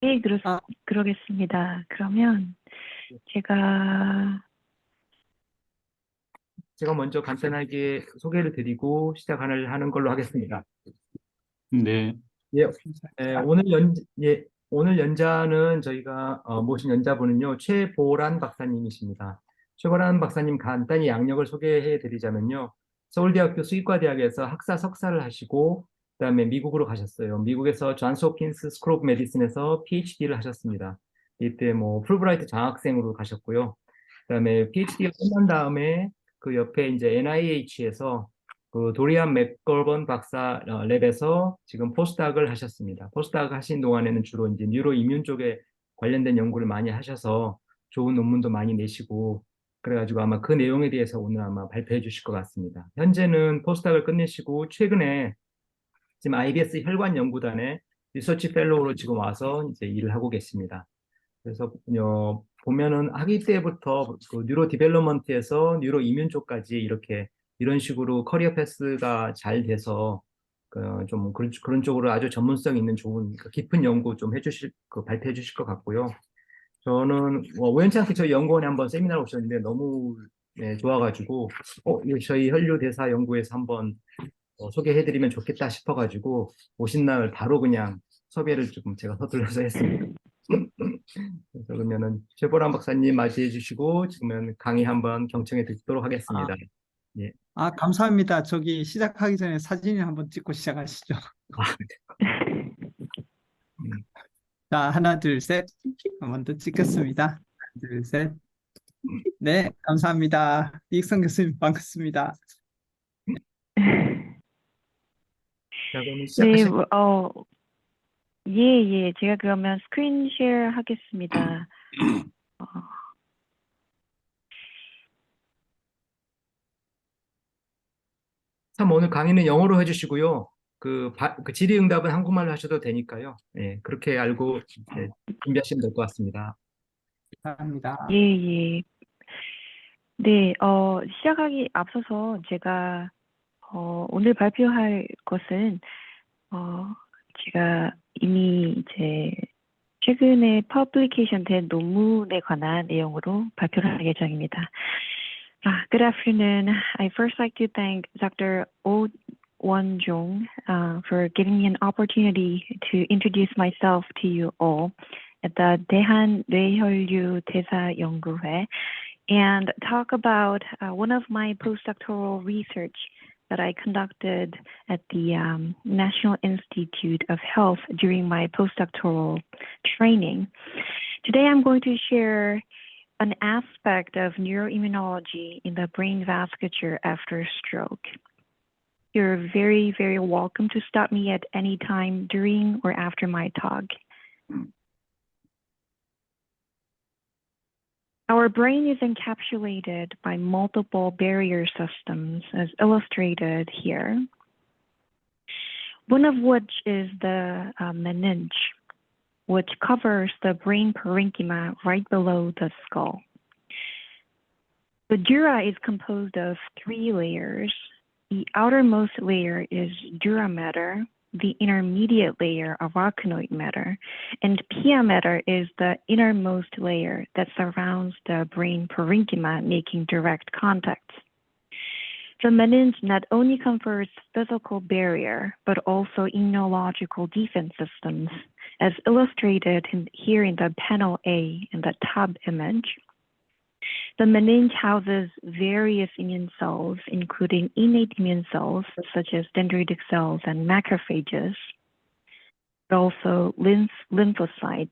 네, 아, 그러겠습니다. 그러면 제가, 제가 먼저 간단하게 소개를 드리고 시작을 하는 걸로 하겠습니다. 네. 예, 오늘 연자는 저희가 모신 연자분은요, 최보란 박사님이십니다. 최보란 박사님 간단히 양력을 소개해 드리자면요, 서울대학교 수의과대학에서 학사 석사를 하시고, 그다음에 미국으로 가셨어요. 미국에서 존스 홉킨스 스쿨 오브 메디슨에서 PhD를 하셨습니다. 이때 뭐 풀브라이트 장학생으로 가셨고요. 그다음에 PhD가 끝난 다음에 그 옆에 이제 NIH에서 그 도리안 맥걸번 박사 랩에서 지금 포스닥을 하셨습니다. 포스닥 하신 동안에는 주로 이제 뉴로 이뮨 쪽에 관련된 연구를 많이 하셔서 좋은 논문도 많이 내시고 그래가지고 아마 그 내용에 대해서 오늘 아마 발표해 주실 것 같습니다. 현재는 포스닥을 끝내시고 최근에 지금 IBS 혈관연구단에 리서치 펠로우로 지금 와서 이제 일을 하고 계십니다. 그래서 보면은 아기 때부터 그 뉴로 디벨롭먼트에서 뉴로 이뮨 쪽까지 이렇게 이런 식으로 커리어 패스가 잘 돼서 좀 그런 쪽으로 아주 전문성 있는 좋은 깊은 연구 좀 해주실 발표해 주실 것 같고요. 저는 우연치 않게 저희 연구원에 한번 세미나를 오셨는데 너무 좋아가지고 이거 저희 혈류대사 연구에서 한번 소개해드리면 좋겠다 싶어가지고 오신 날 바로 그냥 섭외를 조금 제가 서둘러서 했습니다. 그래서 그러면은 최보람 박사님 맞이해 주시고 지금은 강의 한번 경청해 듣도록 하겠습니다. 예. 감사합니다. 저기 시작하기 전에 사진 한번 찍고 시작하시죠. 음, 자, 하나, 둘, 셋. 먼저 찍겠습니다. 하나, 둘, 셋. 네, 감사합니다. 이익성 교수님, 반갑습니다. 자, 그러면 네, 시작하시죠. 예, 제가 그러면 스크린 쉐어 하겠습니다. 참 오늘 강의는 영어로 해주시고요. 그 질의응답은 한국말로 하셔도 되니까요. 예, 그렇게 알고 준비하시면 될 것 같습니다. 감사합니다. 예. 네, 시작하기 앞서서 제가, 오늘 발표할 것은, 제가 이미 이제 최근에 퍼블리케이션 된 논문에 관한 내용으로 발표를 할 예정입니다. Good afternoon. I first like to thank Dr. Oh Won-jung for giving me an opportunity to introduce myself to you all at the 대한뇌혈류대사연구회 and talk about one of my postdoctoral research that I conducted at the National Institute of Health during my postdoctoral training. Today I'm going to share an aspect of neuroimmunology in the brain vasculature after stroke. You're very, very welcome to stop me at any time during or after my talk. Our brain is encapsulated by multiple barrier systems, as illustrated here, one of which is the meninge, which covers the brain parenchyma right below the skull. The dura is composed of 3 layers. The outermost layer is dura mater, the intermediate layer arachnoid matter, and pia mater is the innermost layer that surrounds the brain parenchyma, making direct contact. The meninge not only confers physical barrier, but also immunological defense systems, as illustrated here in the panel A in the top image. The meninge houses various immune cells, including innate immune cells, such as dendritic cells and macrophages, but also lymphocytes,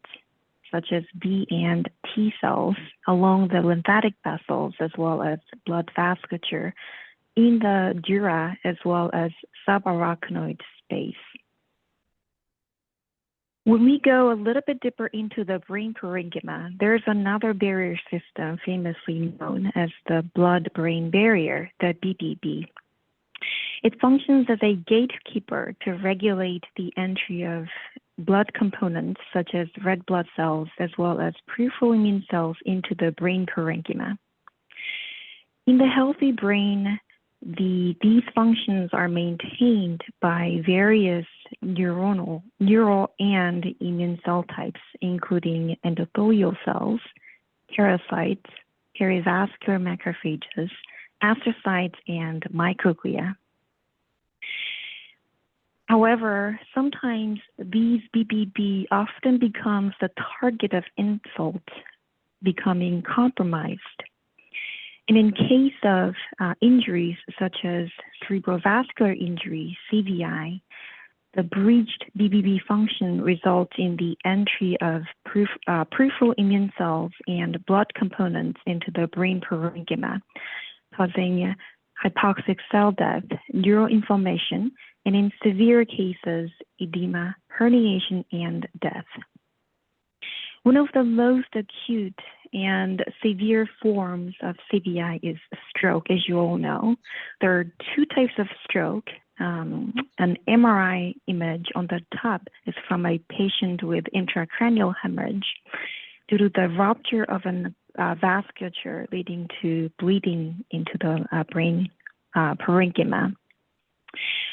such as B and T cells, along the lymphatic vessels, as well as blood vasculature in the dura, as well as subarachnoid space. When we go a little bit deeper into the brain parenchyma, there's another barrier system famously known as the blood-brain barrier, the BBB. It functions as a gatekeeper to regulate the entry of blood components such as red blood cells as well as peripheral immune cells into the brain parenchyma. In the healthy brain, these functions are maintained by various neural and immune cell types, including endothelial cells, parasites, perivascular macrophages, astrocytes, and microglia. However, sometimes these BBB often becomes the target of insult, becoming compromised. And in case of injuries such as cerebrovascular injury, CVI, the breached BBB function results in the entry of peripheral immune cells and blood components into the brain parenchyma, causing hypoxic cell death, neuroinflammation, and in severe cases, edema, herniation, and death. One of the most acute and severe forms of CVI is stroke, as you all know. There are two types of stroke. An MRI image on the top is from a patient with intracranial hemorrhage due to the rupture of an vasculature leading to bleeding into the brain parenchyma.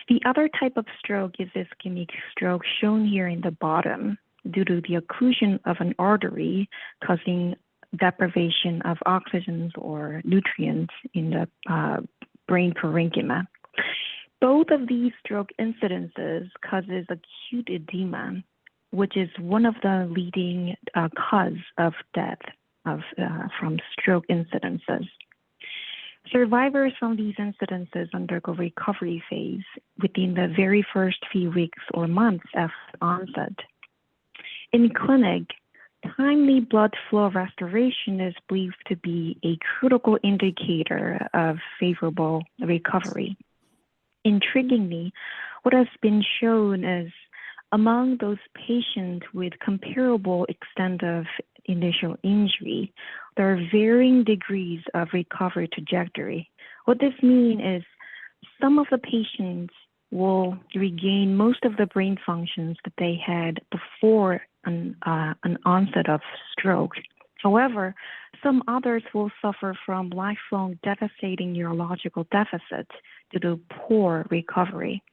The other type of stroke is ischemic stroke, shown here in the bottom, due to the occlusion of an artery causing deprivation of oxygen or nutrients in the brain parenchyma. Both of these stroke incidences causes acute edema, which is one of the leading cause of death from stroke incidences. Survivors from these incidences undergo recovery phase within the very first few weeks or months after onset. In clinic, timely blood flow restoration is believed to be a critical indicator of favorable recovery. Intriguingly, what has been shown is among those patients with comparable extent of initial injury, there are varying degrees of recovery trajectory. What this means is some of the patients will regain most of the brain functions that they had before an onset of stroke. However, some others will suffer from lifelong devastating neurological deficits due to poor recovery.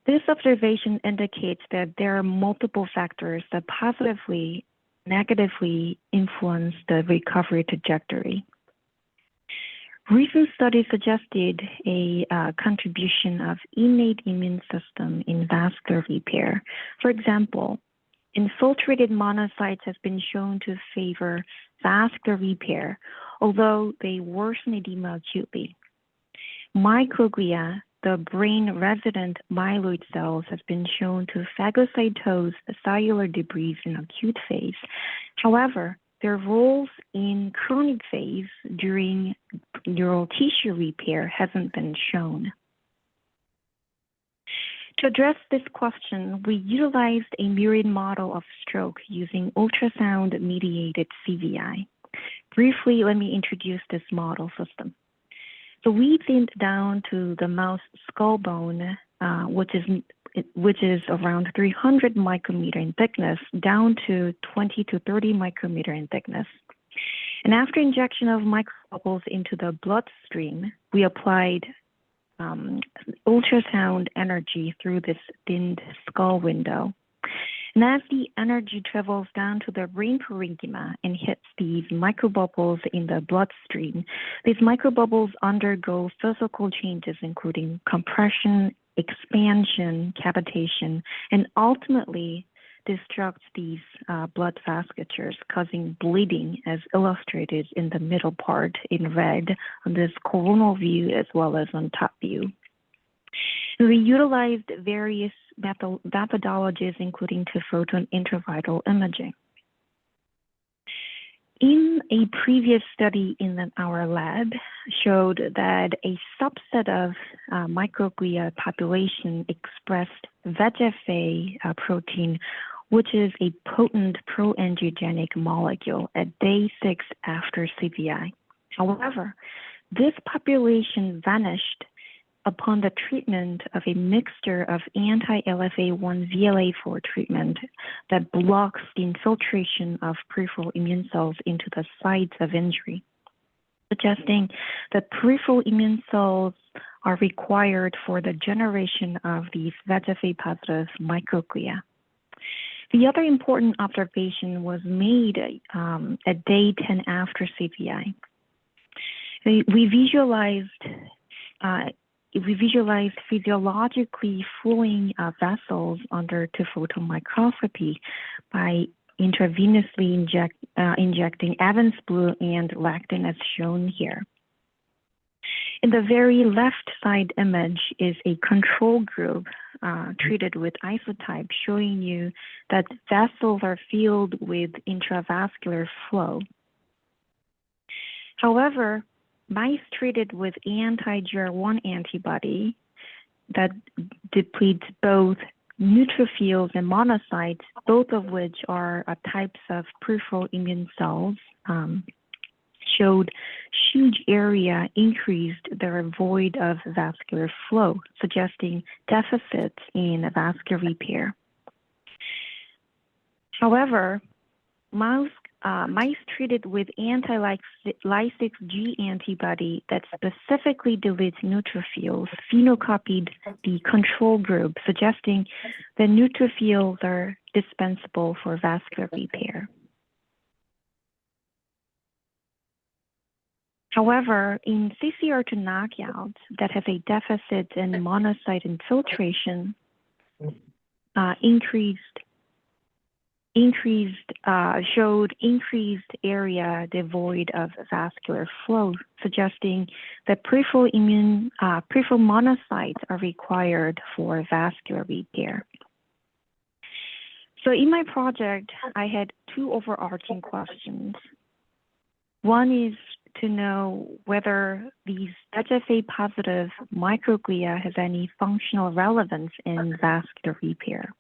This observation indicates that there are multiple factors that positively, negatively influence the recovery trajectory. Recent studies suggested a contribution of innate immune system in vascular repair. For example, infiltrated monocytes has been shown to favor vascular repair, although they worsen edema acutely. Microglia, the brain-resident myeloid cells, has been shown to phagocytose cellular debris in acute phase. However, their roles in chronic phase during neural tissue repair hasn't been shown. To address this question, we utilized a murine model of stroke using ultrasound-mediated CVI. Briefly, let me introduce this model system. So we thinned down to the mouse skull bone, which is around 300 micrometer in thickness, down to 20 to 30 micrometer in thickness. And after injection of microbubbles into the bloodstream, we applied ultrasound energy through this thinned skull window. And as the energy travels down to the brain parenchyma and hits these microbubbles in the bloodstream, these microbubbles undergo physical changes, including compression, expansion, cavitation, and ultimately destructs these blood vasculatures, causing bleeding, as illustrated in the middle part in red on this coronal view as well as on top view. We utilized various methodologies, including photon intravital imaging. In a previous study in our lab showed that a subset of microglia population expressed VEGF-A protein, which is a potent pro-angiogenic molecule at day 6 after CVI. However, this population vanished upon the treatment of a mixture of anti-LFA1 VLA4 treatment that blocks the infiltration of peripheral immune cells into the sites of injury. suggesting that peripheral immune cells are required for the generation of these VEGF-A positive microglia. The other important observation was made at day 10 after CVI. We visualized physiologically flowing vessels under two-photon microscopy by intravenously injecting Evans blue and lectin as shown here. In the very left side image is a control group treated with isotype, showing you that vessels are filled with intravascular flow. However, mice treated with anti-GR1 antibody that depletes both neutrophils and monocytes, both of which are types of peripheral immune cells, showed huge area increased their void of vascular flow, suggesting deficits in vascular repair. However, mice treated with anti-Lysix G antibody that specifically deletes neutrophils phenocopied the control group, suggesting that neutrophils are dispensable for vascular repair. However, in CCR2 knockouts that have a deficit in monocyte infiltration, showed increased area devoid of vascular flow, suggesting that peripheral monocytes are required for vascular repair. So in my project, I had two overarching questions. One is to know whether these VEGF-A positive microglia has any functional relevance in vascular repair.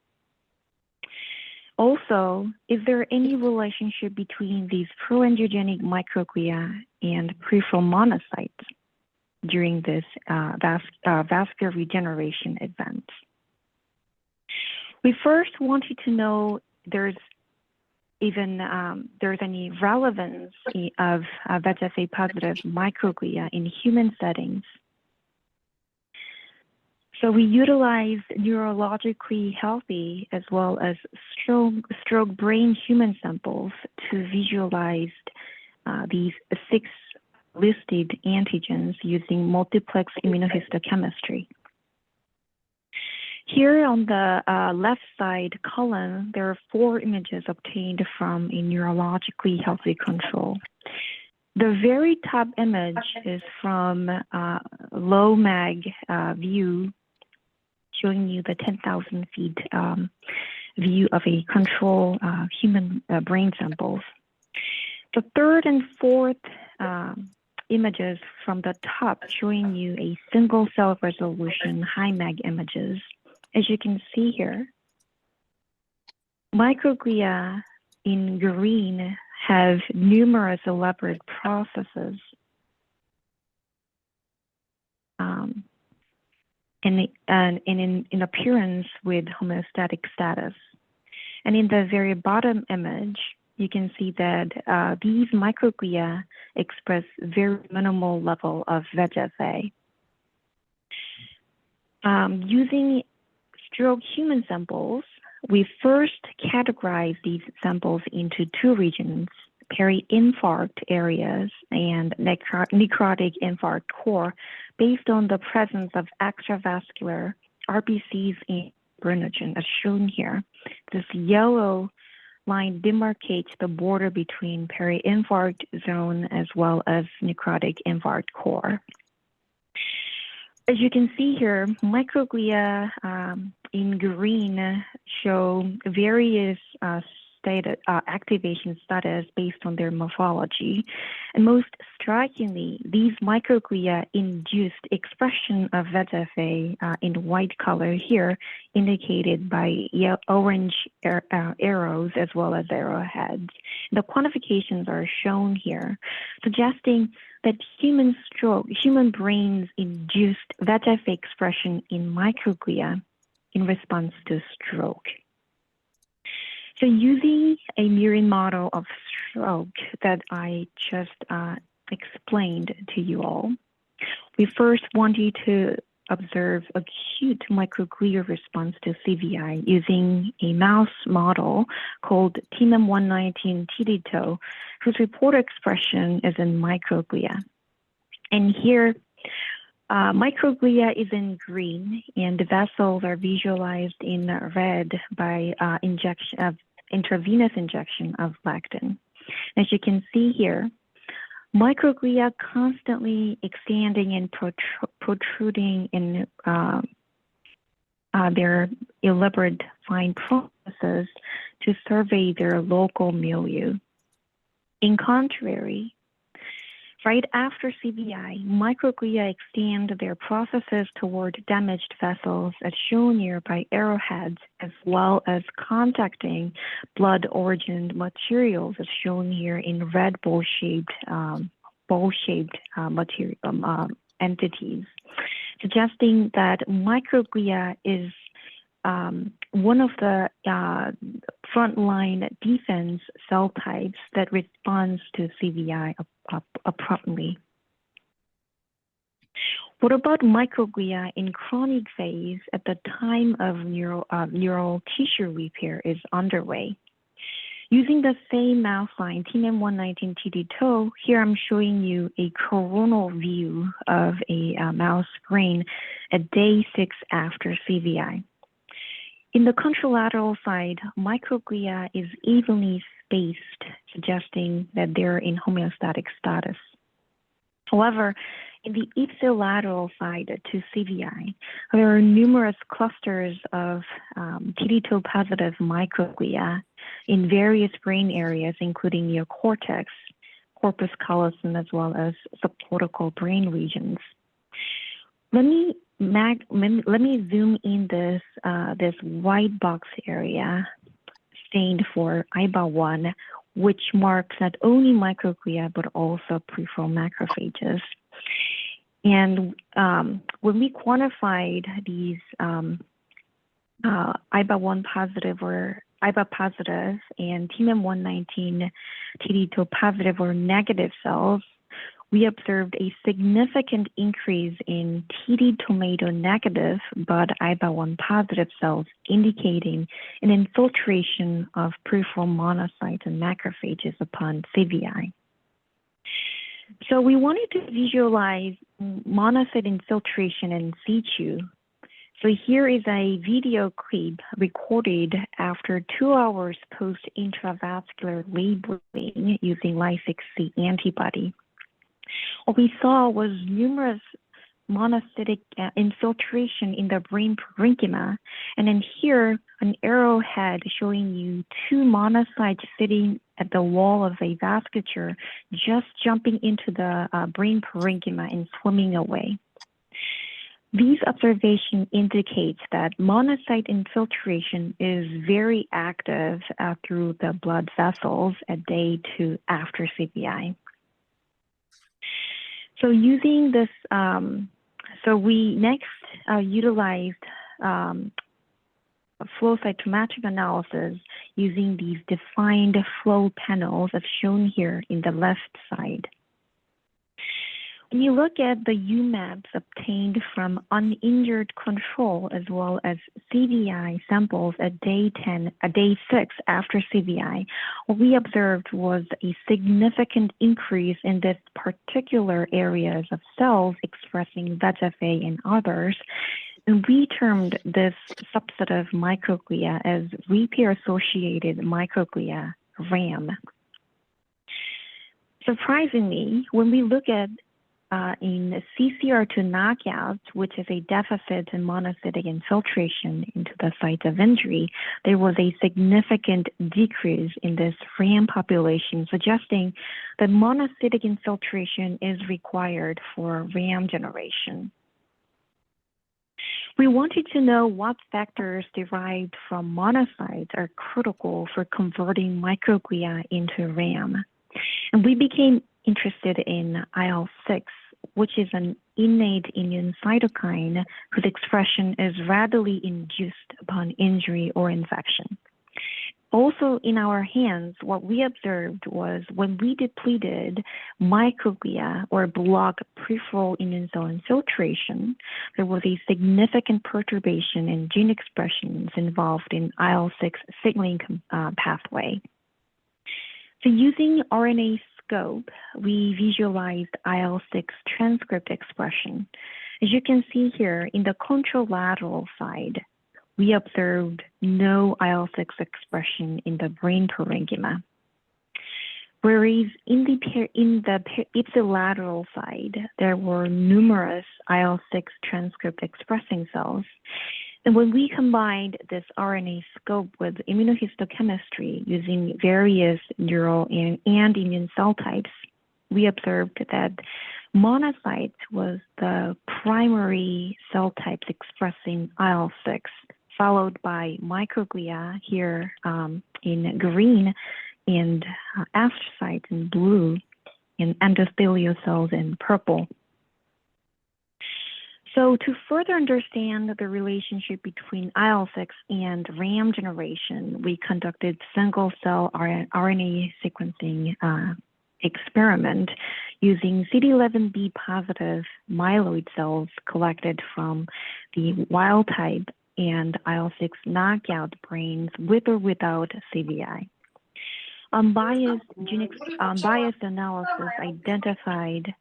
Also, is there any relationship between these pro-angiogenic microglia and peripheral monocytes during this vascular regeneration event? We first wanted to know there's any relevance of VEGF-A positive microglia in human settings. So we utilized neurologically healthy as well as stroke brain human samples to visualize these 6 listed antigens using multiplex immunohistochemistry. Here on the left side column, there are 4 images obtained from a neurologically healthy control. The very top image is from low mag view, showing you the 10,000 feet view of a control human brain samples. The third and fourth images from the top showing you a single cell resolution high mag images. As you can see here, microglia in green have numerous elaborate processes in appearance with homeostatic status. And in the very bottom image, you can see that these microglia express very minimal level of VEGF-A. Using stroke human samples, we first categorize these samples into 2 regions, peri-infarct areas and necrotic infarct core, based on the presence of extravascular RBCs and fibrinogen, as shown here. This yellow line demarcates the border between peri-infarct zone as well as necrotic infarct core. As you can see here, microglia in green show various activation status based on their morphology. And most strikingly, these microglia induced expression of VEGF-A in white color here, indicated by orange arrows as well as arrowheads. The quantifications are shown here, suggesting that human brains induced VEGF-A expression in microglia in response to stroke. So using a murine model of stroke that I just explained to you all. We first want you to observe acute microglia response to CVI using a mouse model called TMM119 TDTO, whose reported expression is in microglia. And here, microglia is in green, and the vessels are visualized in red by intravenous injection of lectin. As you can see here, microglia constantly expanding and protruding in their elaborate fine processes to survey their local milieu. In contrary, right after CVI, microglia extend their processes toward damaged vessels as shown here by arrowheads, as well as contacting blood origin materials as shown here in red bowl-shaped entities, suggesting that microglia is one of the frontline defense cell types that responds to CVI abruptly. What about microglia in chronic phase at the time of neural tissue repair is underway? Using the same mouse line, TMM119 TDTO, here I'm showing you a coronal view of a mouse brain at day 6 after CVI. In the contralateral side, microglia is evenly spaced, suggesting that they're in homeostatic status. However, in the ipsilateral side to CVI, there are numerous clusters of TDTO positive microglia in various brain areas, including neocortex, corpus callosum, as well as subcortical brain regions. Let me zoom in this white box area stained for IBA1, which marks not only microglia but also peripheral macrophages. And when we quantified these IBA1 positive or IBA positive and TMM119 TDTO positive or negative cells, we observed a significant increase in TD tomato negative but IBA1 positive cells, indicating an infiltration of peripheral monocytes and macrophages upon CVI. So we wanted to visualize monocyte infiltration in situ. So here is a video clip recorded after 2 hours post-intravascular labeling using Ly6C antibody. What we saw was numerous monocytic infiltration in the brain parenchyma, and then here an arrowhead showing you 2 monocytes sitting at the wall of a vasculature, just jumping into the brain parenchyma and swimming away. These observations indicate that monocyte infiltration is very active through the blood vessels at day 2 after CVI. So using this, so we next utilized flow cytometric analysis using these defined flow panels as shown here in the left side. When you look at the UMAPs obtained from uninjured control as well as CVI samples at day 6 after CVI, what we observed was a significant increase in this particular areas of cells expressing VEGF-A and others. And we termed this subset of microglia as repair-associated microglia, RAM. Surprisingly, when we look at in CCR2 knockouts, which is a deficit in monocytic infiltration into the site of injury, there was a significant decrease in this RAM population, suggesting that monocytic infiltration is required for RAM generation. We wanted to know what factors derived from monocytes are critical for converting microglia into RAM. And we became interested in IL-6, which is an innate immune cytokine whose expression is readily induced upon injury or infection. Also in our hands, what we observed was when we depleted microglia or blocked peripheral immune cell infiltration, there was a significant perturbation in gene expressions involved in IL-6 signaling pathway. So using RNA-Scope, we visualized IL-6 transcript expression. As you can see here, in the contralateral side, we observed no IL-6 expression in the brain parenchyma. Whereas in the ipsilateral side, there were numerous IL-6 transcript expressing cells. And when we combined this RNA scope with immunohistochemistry using various neural and immune cell types, we observed that monocytes was the primary cell types expressing IL-6, followed by microglia here in green, and astrocytes in blue, and endothelial cells in purple. So to further understand the relationship between IL-6 and RAM generation, we conducted single-cell RNA sequencing experiment using CD11b positive myeloid cells collected from the wild type and IL-6 knockout brains with or without CVI. Unbiased analysis identified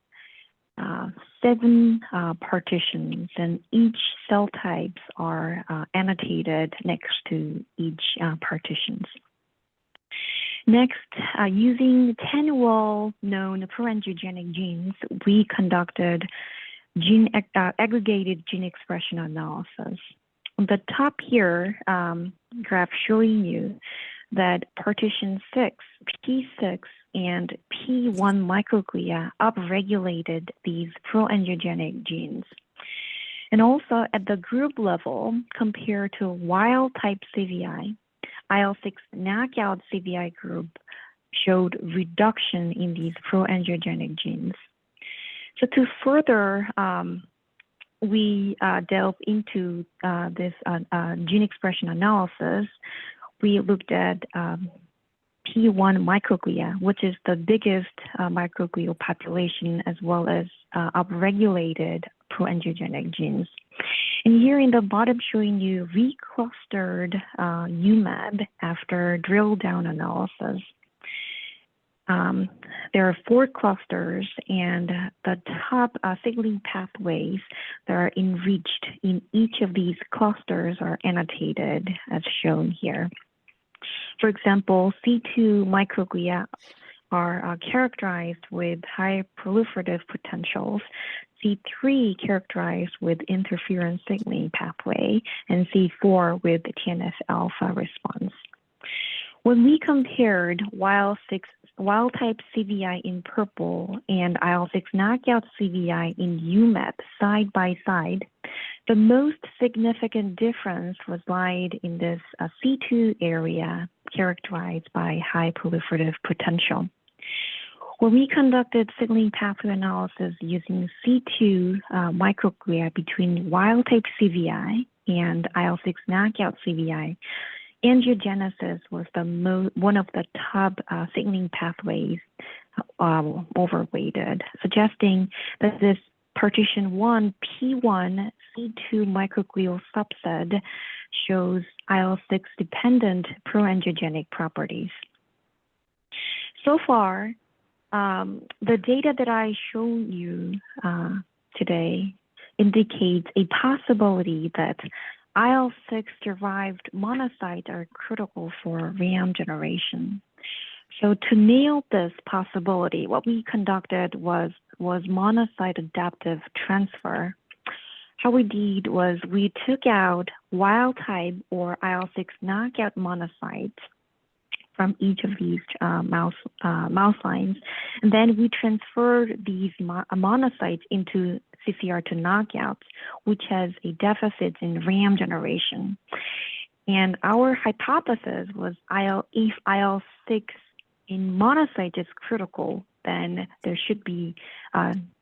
7 partitions, and each cell types are annotated next to each partitions. Next, using 10 well-known pro-angiogenic genes, we conducted aggregated gene expression analysis. On the top here, graph showing you that partition 6, P6, and P1 microglia upregulated these pro-angiogenic genes. And also at the group level, compared to wild-type CVI, IL-6 knockout CVI group showed reduction in these pro-angiogenic genes. So to further we delve into this gene expression analysis, we looked at P1 microglia, which is the biggest microglial population, as well as upregulated pro-angiogenic genes. And here in the bottom showing you reclustered UMAB after drill down analysis. There are 4 clusters, and the top signaling pathways that are enriched in each of these clusters are annotated as shown here. For example, C2 microglia are characterized with high proliferative potentials, C3 characterized with interferon signaling pathway, and C4 with TNF-alpha response. When we compared wild-type CVI in purple and IL-6 knockout CVI in UMAP side by side, the most significant difference was lied in this C2 area characterized by high proliferative potential. When we conducted signaling pathway analysis using C2 microglia between wild-type CVI and IL-6 knockout CVI, angiogenesis was one of the top signaling pathways overweighted, suggesting that this partition 1 P1 C2 microglial subset shows IL-6 dependent pro-angiogenic properties. So far, the data that I showed you today indicates a possibility that IL-6 derived monocytes are critical for RAM generation. So to nail this possibility, what we conducted was monocyte adaptive transfer. How we did was we took out wild type or IL-6 knockout monocytes from each of these mouse lines, and then we transferred these monocytes into CCR2 knockouts, which has a deficit in RAM generation. And our hypothesis was if IL-6 in monocytes is critical, then there should be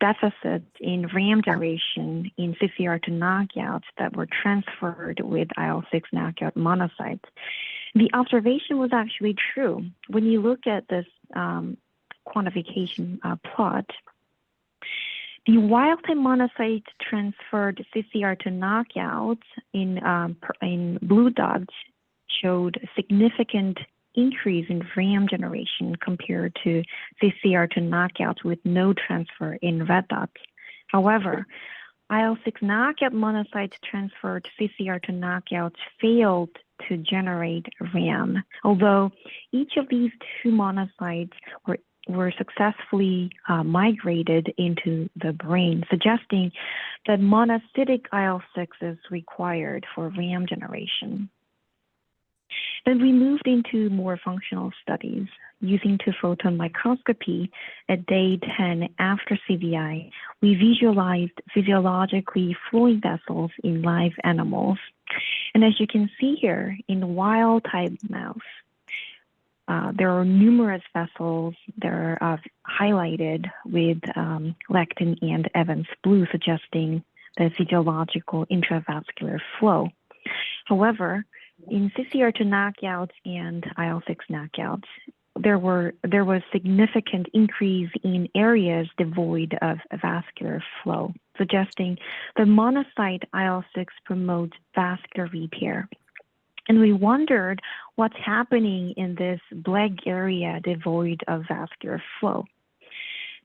deficits in RAM generation in CCR2 knockouts that were transferred with IL-6 knockout monocytes. the observation was actually true. When you look at this quantification plot, the wild-type monocytes transferred CCR2 knockouts in blue dots showed significant increase in RAM generation compared to CCR2 knockouts with no transfer in red dots. However, IL-6 knockout monocytes transferred CCR2 knockouts failed to generate RAM, although each of these two monocytes were successfully migrated into the brain, suggesting that monocytic IL-6 is required for RAM generation. Then we moved into more functional studies. Using two-photon microscopy at day 10 after CVI, we visualized physiologically flowing vessels in live animals. And as you can see here, in wild-type mouse, there are numerous vessels that are highlighted with lectin and Evans blue, suggesting the physiological intravascular flow. However, in CCR2 knockouts and IL-6 knockouts, there was significant increase in areas devoid of vascular flow, suggesting the monocyte IL-6 promotes vascular repair. And we wondered what's happening in this black area devoid of vascular flow.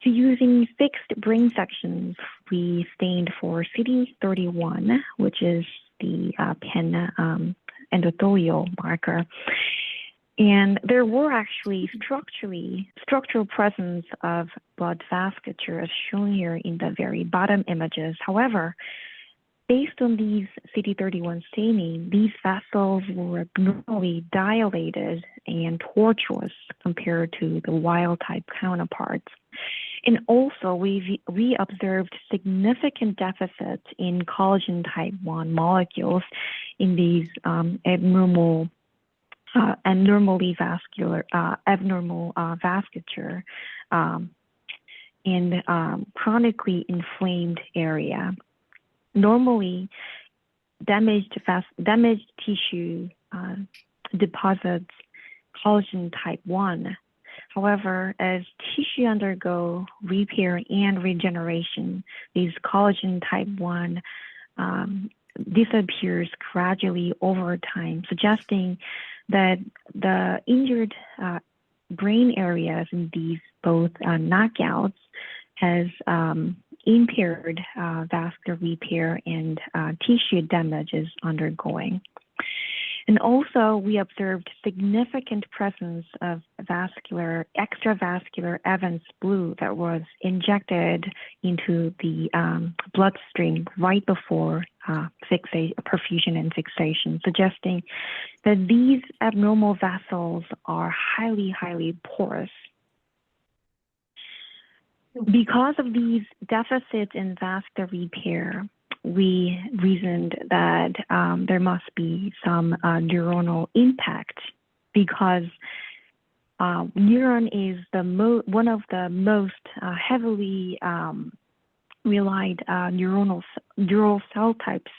So using fixed brain sections, we stained for CD31, which is the pan endothelial marker. And there were actually structural presence of blood vasculature as shown here in the very bottom images. However, based on these CD31 staining, these vessels were abnormally dilated and tortuous compared to the wild-type counterparts. And also, we observed significant deficits in collagen type 1 molecules in these abnormal vasculature in chronically inflamed area. Normally, damaged tissue deposits collagen type 1. However, as tissue undergo repair and regeneration, these collagen type 1 disappears gradually over time, suggesting that the injured brain areas in these both knockouts has impaired vascular repair and tissue damage is undergoing. And also, we observed significant presence of extravascular Evans blue that was injected into the bloodstream right before perfusion and fixation, suggesting that these abnormal vessels are highly porous. Because of these deficits in vascular repair, we reasoned that there must be some neuronal impact, because neuron is one of the most heavily relied neural cell types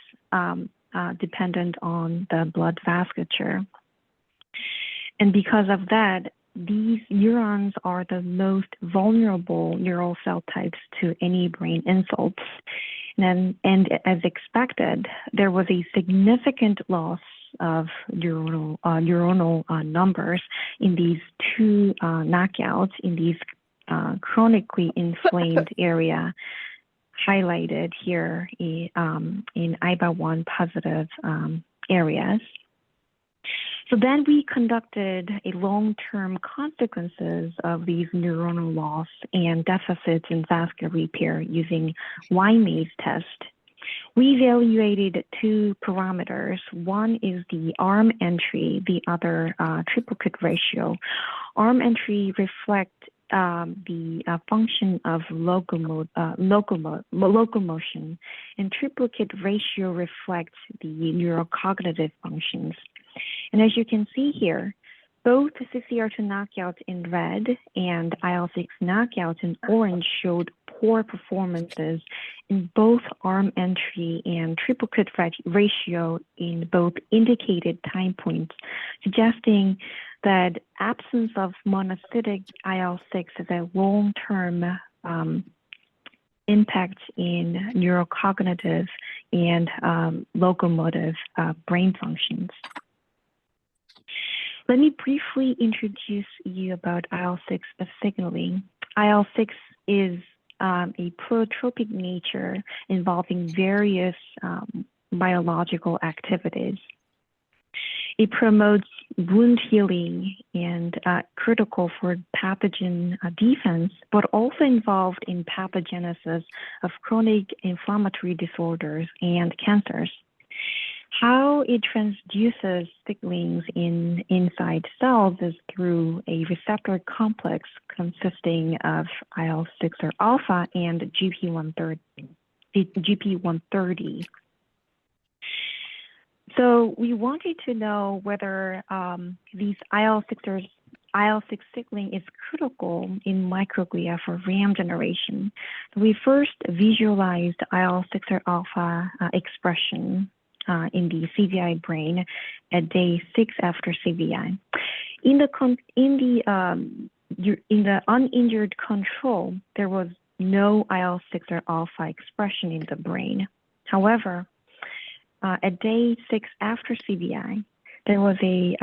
dependent on the blood vasculature. And because of that, these neurons are the most vulnerable neural cell types to any brain insults. And as expected, there was a significant loss of neuronal numbers in these two knockouts in these chronically inflamed area highlighted here in IBA1 positive areas. So then we conducted a long-term consequences of these neuronal loss and deficits in vascular repair using Y-maze test. We evaluated two parameters. One is the arm entry, the other triplicate ratio. Arm entry reflects the function of locomotion, and triplicate ratio reflects the neurocognitive functions. And as you can see here, both CCR2 knockouts in red and IL-6 knockouts in orange showed poor performances in both arm entry and triplicate ratio in both indicated time points, suggesting that absence of monocytic IL-6 has a long-term impact in neurocognitive and locomotive brain functions. Let me briefly introduce you about IL-6 signaling. IL-6 is a pleiotropic nature involving various biological activities. It promotes wound healing and critical for pathogen defense, but also involved in pathogenesis of chronic inflammatory disorders and cancers. How it transduces signalings inside cells is through a receptor complex consisting of IL-6 or alpha and GP130. So we wanted to know whether these IL-6 signaling is critical in microglia for RAM generation. We first visualized IL-6 or alpha expression in the CVI brain at day 6 after CVI. In the uninjured control, there was no IL-6 or alpha expression in the brain. However, at day 6 after CVI, there was a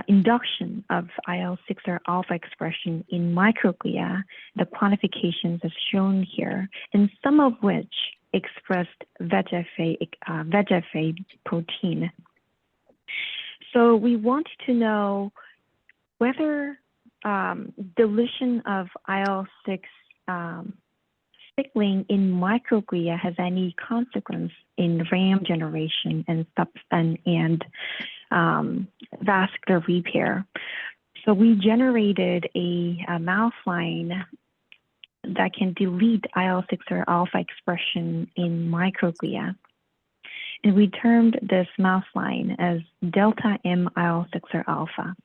induction of IL-6 or alpha expression in microglia, the quantifications as shown here, and some of which expressed VEGF-A protein. So we wanted to know whether deletion of IL-6 signaling in microglia has any consequence in RAM generation and vascular repair. So we generated a mouse line that can delete IL-6 or alpha expression in microglia. And we termed this mouse line as delta M IL-6 or alpha.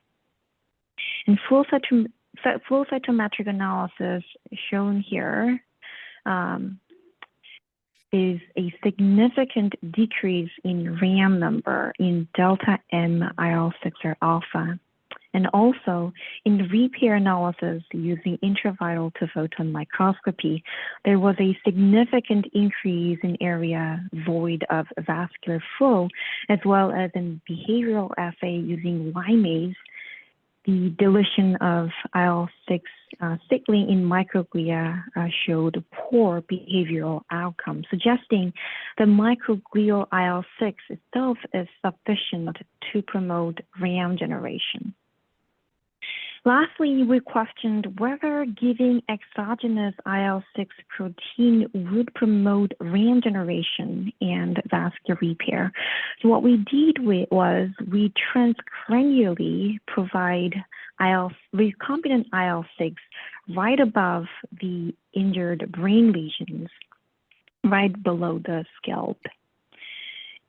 And flow cytometric analysis shown here is a significant decrease in RAM number in delta M IL-6 or alpha. And also in the repair analysis using intravital to photon microscopy, there was a significant increase in area void of vascular flow, as well as in behavioral assay using lymase. The deletion of IL-6 signaling in microglia showed poor behavioral outcomes, suggesting the microglial IL-6 itself is sufficient to promote RAM generation. Lastly, we questioned whether giving exogenous IL-6 protein would promote RAM generation and vascular repair. So what we did was we transcranially provide recombinant IL-6 right above the injured brain lesions, right below the scalp.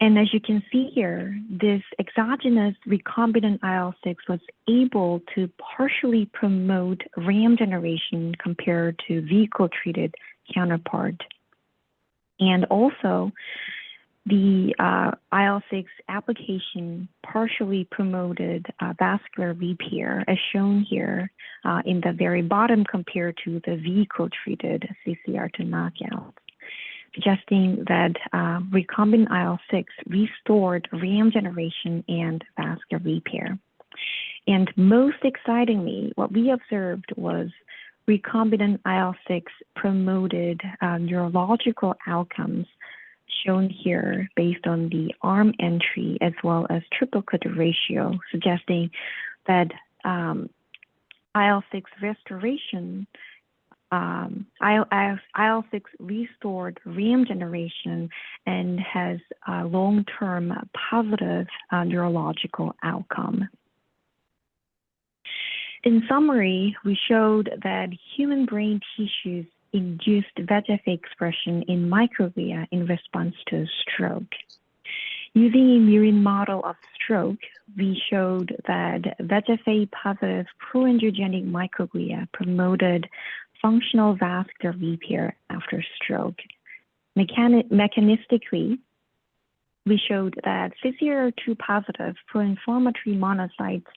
And as you can see here, this exogenous recombinant IL-6 was able to partially promote RAM generation compared to vehicle-treated counterpart. And also, the IL-6 application partially promoted vascular repair, as shown here in the very bottom compared to the vehicle-treated CCR2 knockout, suggesting that recombinant IL-6 restored RAM generation and vascular repair. And most excitingly, what we observed was recombinant IL-6 promoted neurological outcomes shown here based on the arm entry as well as triplicate ratio, suggesting that IL-6 restoration IL-6 restored RAM generation and has a long-term positive neurological outcome. In summary, we showed that human brain tissues induced VEGF-A expression in microglia in response to stroke. Using a murine model of stroke, we showed that VEGF-A positive pro-angiogenic microglia promoted functional vascular repair after stroke. Mechanistically, we showed that CCR2 positive pro-inflammatory monocytes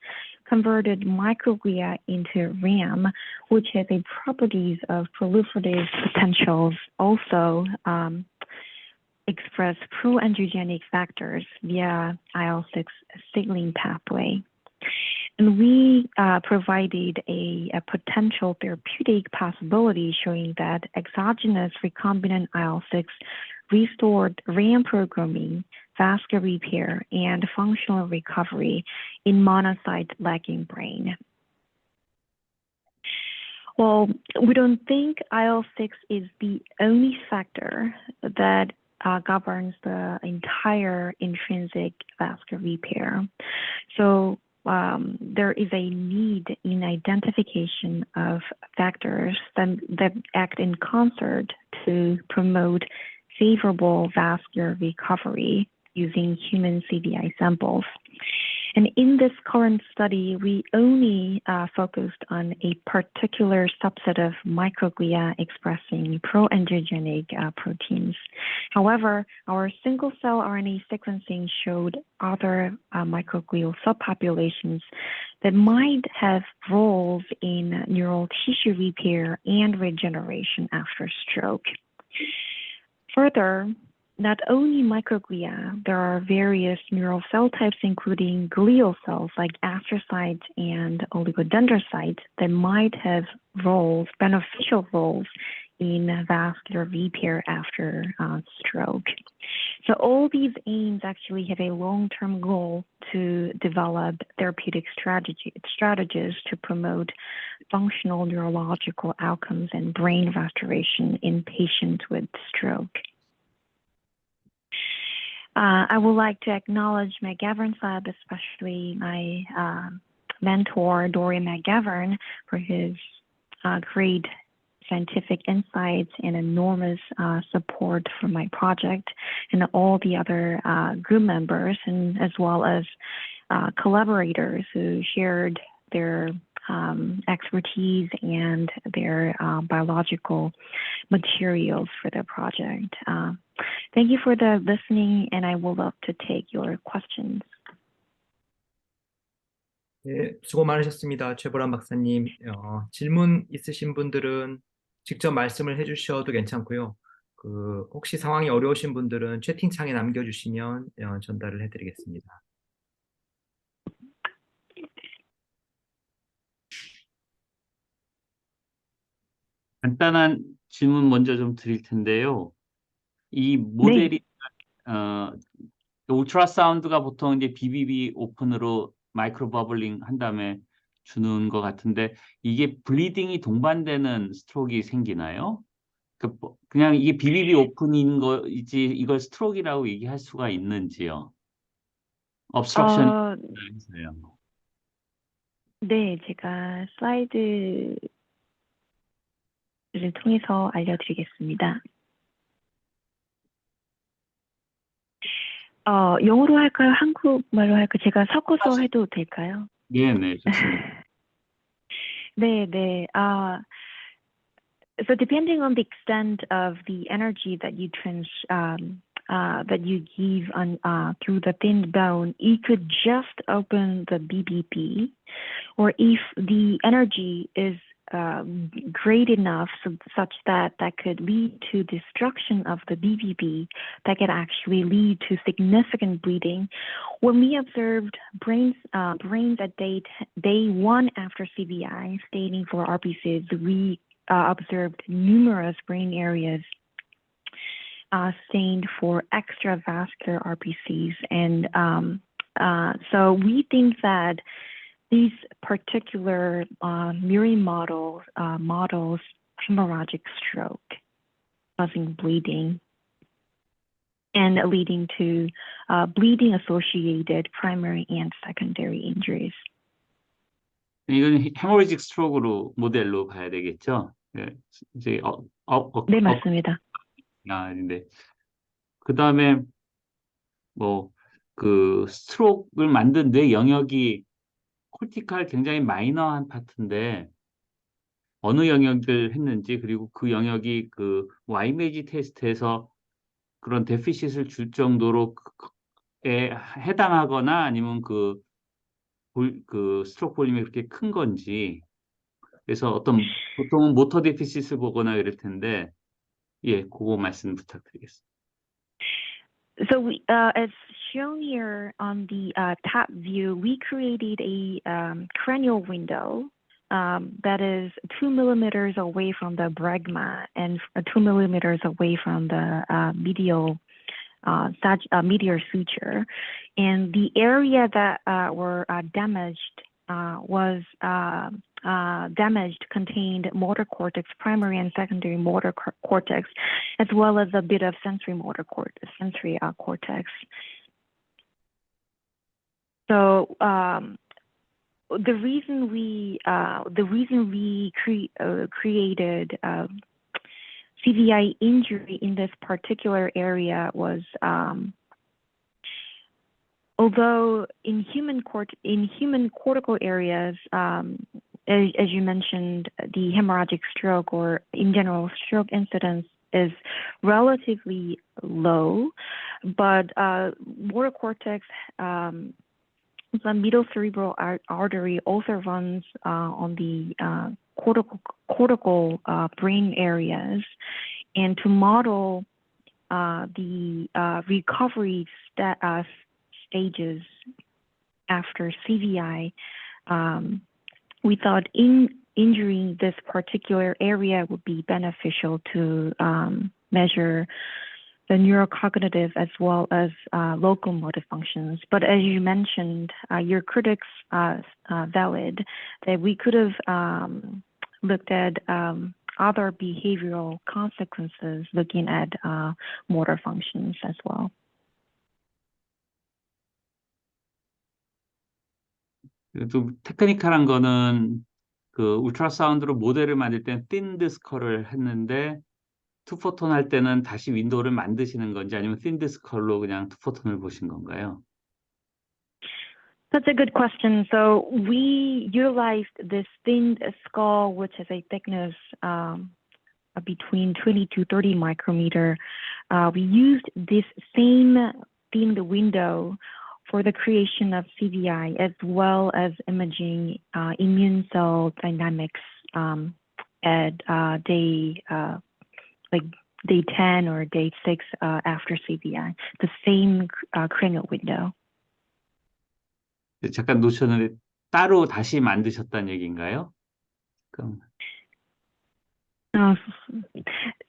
converted microglia into RAM, which has a properties of proliferative potentials, also express pro-angiogenic factors via IL-6 signaling pathway. And we provided a potential therapeutic possibility showing that exogenous recombinant IL-6 restored RAM programming, vascular repair, and functional recovery in monocyte lacking brain. Well, we don't think IL-6 is the only factor that governs the entire intrinsic vascular repair. So there is a need in identification of factors that act in concert to promote favorable vascular recovery using human CVI samples. And in this current study, we only focused on a particular subset of microglia expressing pro-angiogenic proteins. However, our single-cell RNA sequencing showed other microglial subpopulations that might have roles in neural tissue repair and regeneration after stroke. Further, not only microglia, there are various neural cell types, including glial cells like astrocytes and oligodendrocytes, that might have roles, beneficial roles in vascular repair after stroke. So all these aims actually have a long-term goal to develop therapeutic strategies to promote functional neurological outcomes and brain restoration in patients with stroke. I would like to acknowledge McGavern's lab, especially my mentor, Dorian McGavern, for his great scientific insights and enormous support for my project, and all the other group members, and as well as collaborators who shared their expertise and their biological materials for their project. Thank you for the listening, and I would love to take your questions. 네, 수고 많으셨습니다. 최보람 박사님. 질문 있으신 분들은 직접 말씀을 해주셔도 괜찮고요. 혹시 상황이 어려우신 분들은 채팅창에 남겨주시면 전달을 해드리겠습니다. 간단한 질문 먼저 좀 드릴 텐데요. 이 모델이 울트라사운드가 보통 이제 BBB 오픈으로 마이크로 버블링 한 다음에 주는 것 같은데 이게 블리딩이 동반되는 스트로크가 생기나요? 그냥 이게 BBB 오픈인 거이지 이걸 스트로크라고 얘기할 수가 있는지요? obstruction 있어요. 네, 제가 슬라이드를 통해서 알려드리겠습니다. 영어로 할까요? 한국말로 할까요? 제가 섞어서 해도 될까요? 네, 좋습니다. 네. So depending on the extent of the energy that you give on through the thin bone, you could just open the BBB, or if the energy is great enough such that could lead to destruction of the BBB, that could actually lead to significant bleeding. When we observed brains at day 1 after CVI staining for RBCs, we observed numerous brain areas stained for extravascular RBCs, and so we think that these particular murine models hemorrhagic stroke, causing bleeding and leading to bleeding associated primary and secondary injuries. 이건 헤모리직 스트로크로 모델로 봐야 되겠죠? 네, 이제 네, 맞습니다. 네. 그다음에 스트로크를 만든 뇌 영역이 콜티칼 굉장히 마이너한 파트인데 어느 영역을 했는지, 그리고 그 영역이 그 Y매지 테스트에서 그런 데피시트를 줄 정도로 에 해당하거나 아니면 그 스트로크 볼륨이 그렇게 큰 건지. 그래서 보통은 모터 데피시트를 보거나 이럴 텐데, 예, 그거 말씀 부탁드리겠습니다. So as shown here on the top view, we created a cranial window that is 2 millimeters away from the bregma and 2 millimeters away from the medial suture. And the area that were damaged was damaged contained motor cortex, primary and secondary motor cortex, as well as a bit of sensory motor cortex. So the reason we created CVI injury in this particular area was although in human cortical areas, as you mentioned, the hemorrhagic stroke or in general stroke incidence is relatively low, but motor cortex, the middle cerebral artery also runs on the cortical brain areas, and to model the recovery stages after CVI, we thought injuring this particular area would be beneficial to measure the neurocognitive as well as locomotive functions. But as you mentioned, your critics valid that we could have looked at other behavioral consequences looking at motor functions as well. 좀 테크니컬한 거는 그 울트라사운드로 모델을 만들 때는 틴드 스컬을 했는데 투포톤 할 때는 다시 윈도우를 만드시는 건지 아니면 틴드 스컬로 그냥 투포톤을 보신 건가요? That's a good question. So we utilized this thin skull, which has a thickness between 20 to 30 micrometer. We used this same themed window for the creation of CVI as well as imaging immune cell dynamics at day 10 or day 6 after CVI, the same cranial window. 잠깐 놓쳤는데 따로 다시 만드셨다는 얘기인가요? 그럼.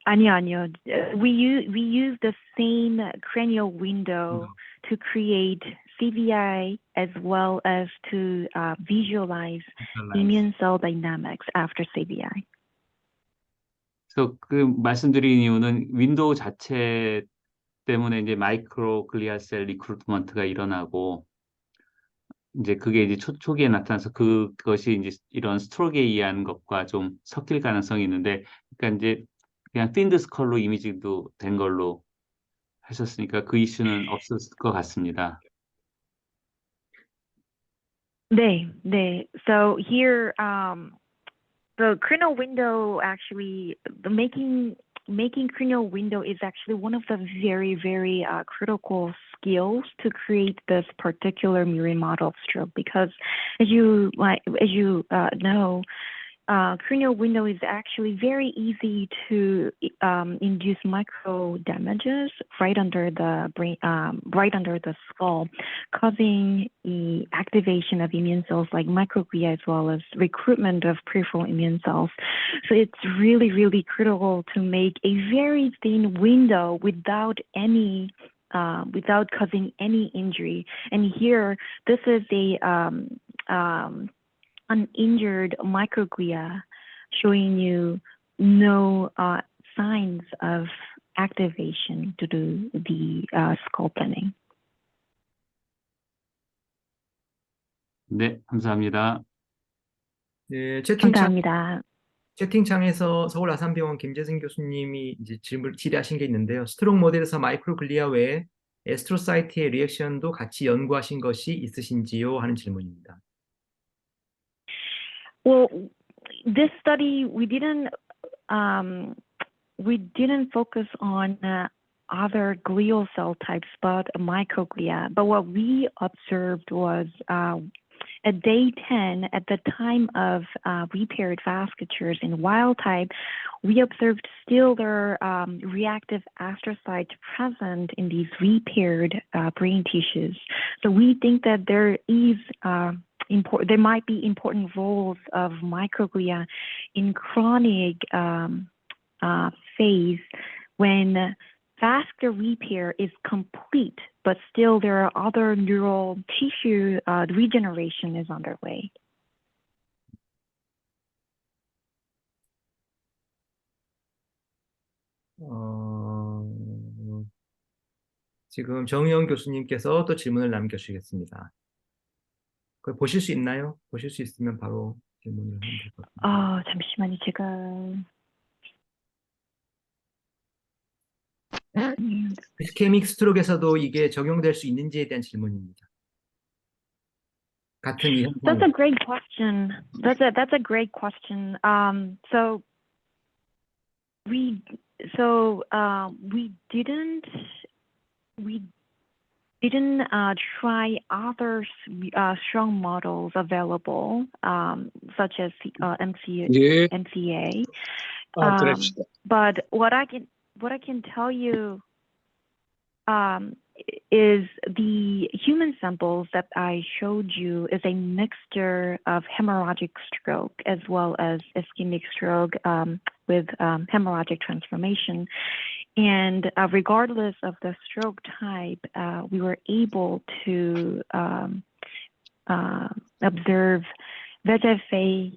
아니요. We use the same cranial window to create CVI as well as to visualize immune cell dynamics after CVI. 그래서 그 말씀드린 이유는 윈도우 자체 때문에 이제 마이크로글리아 셀 리크루트먼트가 일어나고 이제 그게 이제 초기에 나타나서 그것이 이제 이런 스트로크에 의한 것과 좀 섞일 가능성이 있는데, 그러니까 이제 그냥 틴드 스컬로 이미지도 된 걸로 하셨으니까 그 이슈는 없었을 것 같습니다. 네. So here, the cranial window actually, the making cranial window is actually one of the very, very critical skills to create this particular murine model of stroke, because as you know, cranial window is actually very easy to induce micro damages right under the brain, right under the skull, causing the activation of immune cells like microglia as well as recruitment of peripheral immune cells. So it's really, really critical to make a very thin window without causing any injury. And here, this is a uninjured microglia showing you no signs of activation due to the skull thinning. 네, 감사합니다. 네, 감사합니다. 채팅창에서 서울 아산병원 김재승 교수님이 이제 질의하신 게 있는데요. 스트록 모델에서 마이크로글리아 외에 에스트로사이트의 리액션도 같이 연구하신 것이 있으신지요? 하는 질문입니다. Well, this study we didn't focus on other glial cell types, but microglia. But what we observed was at day 10, at the time of repaired vasculature in wild type, we observed still there are reactive astrocytes present in these repaired brain tissues. So we think that there is there might be important roles of microglia in chronic phase when vascular repair is complete, but still there are other neural tissue regeneration is underway. 지금 정의영 교수님께서 또 질문을 남겨주시겠습니다. 그걸 보실 수 있나요? 보실 수 있으면 바로 질문을 하면 될 것 같습니다. 잠시만요. 제가 이스케믹 스트로크에서도 이게 적용될 수 있는지에 대한 질문입니다. 같은 이 현상. That's a great question. That's a great question. So we didn't try other strong models available, such as MCA. But what I can tell you is the human samples that I showed you is a mixture of hemorrhagic stroke as well as ischemic stroke with hemorrhagic transformation. And regardless of the stroke type, we were able to observe VEGF-A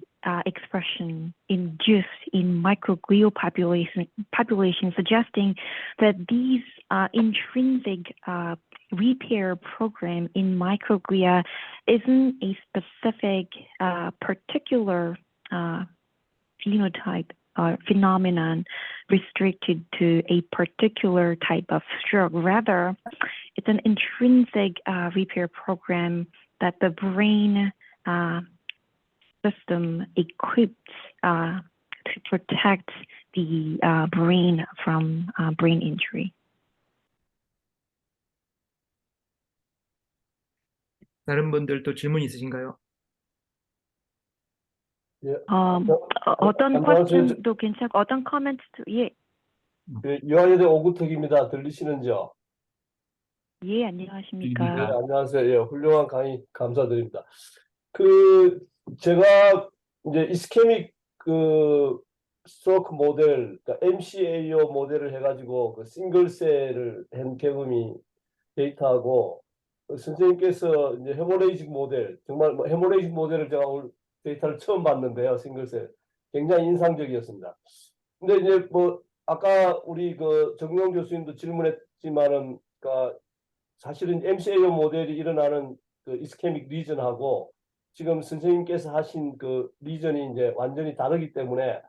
expression induced in microglial population, suggesting that these intrinsic repair program in microglia isn't a specific particular phenotype or phenomenon restricted to a particular type of stroke. Rather, it's an intrinsic repair program that the brain system equipped to protect the brain from brain injury. 다른 분들도 질문 있으신가요? 예. 어떤 question도 괜찮고 어떤 comments도 예. 유아여대 오구택입니다. 들리시는지요? 예, 안녕하십니까. 네, 안녕하세요. 예, 훌륭한 강의 감사드립니다. 제가 이제 이스케믹 스트로크 모델, 그러니까 MCAO 모델을 해가지고 싱글셀을 한 경험이 데이터하고 선생님께서 이제 헤모레이직 모델, 정말 헤모레이직 모델을 제가 오늘 데이터를 처음 봤는데요, 싱글셀 굉장히 인상적이었습니다. 근데 이제 아까 우리 정용 교수님도 질문했지만은, 그러니까 사실은 MCAO 모델이 일어나는 이스케믹 리전하고 지금 선생님께서 하신 리전이 이제 완전히 다르기 때문에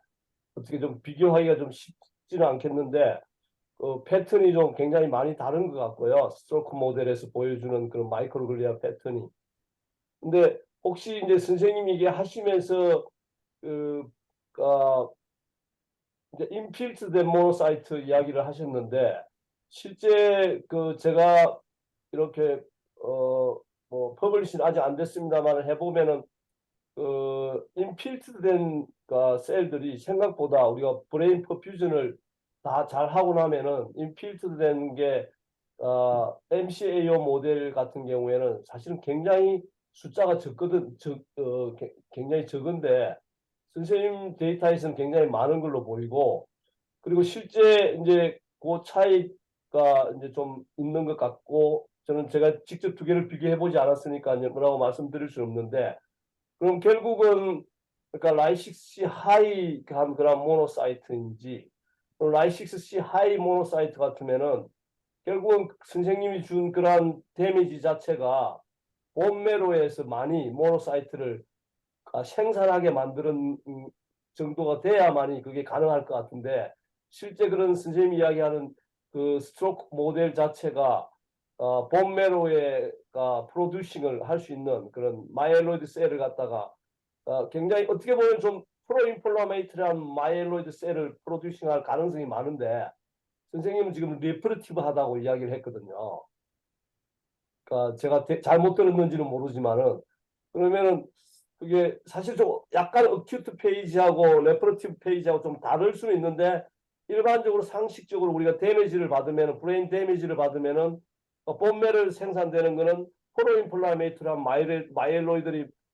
어떻게 좀 비교하기가 좀 쉽지는 않겠는데 패턴이 좀 굉장히 많이 다른 것 같고요. 스트로크 모델에서 보여주는 그런 마이크로글리아 패턴이. 근데 혹시 이제 선생님이 이게 하시면서 이제 인필트된 모노사이트 이야기를 하셨는데 실제 제가 이렇게 퍼블리싱 아직 안 됐습니다만 해보면은 인필트된 셀들이 생각보다 우리가 브레인 퍼퓨전을 다 잘 하고 나면은 인필트된 게 MCAO 모델 같은 경우에는 사실은 굉장히 숫자가 굉장히 적은데 선생님 데이터에서는 굉장히 많은 걸로 보이고, 그리고 실제 이제 그 차이가 이제 좀 있는 것 같고, 저는 제가 직접 두 개를 비교해 보지 않았으니까 뭐라고 말씀드릴 수 없는데, 그럼 결국은 그러니까 라이6C 하이 한 그런 모노사이트인지 라이6C 하이 모노사이트 같으면은 결국은 선생님이 준 그런 데미지 자체가 본메로에서 많이 모노사이트를 생산하게 만드는 정도가 돼야만이 그게 가능할 것 같은데, 실제 그런 선생님이 이야기하는 스트로크 모델 자체가 본메로에 프로듀싱을 할 수 있는 그런 마이엘로이드 셀을 갖다가 굉장히 어떻게 보면 좀 프로인플라메이터리한 마이엘로이드 셀을 프로듀싱할 가능성이 많은데 선생님은 지금 리프레티브하다고 이야기를 했거든요. 그러니까 제가 잘못 들었는지는 모르지만은 그러면은 그게 사실 좀 약간 어큐트 페이지하고 레퍼러티브 페이지하고 좀 다를 수는 있는데 일반적으로 상식적으로 우리가 데미지를 받으면 브레인 데미지를 받으면은 본매를 생산되는 거는 프로인플라메이터리한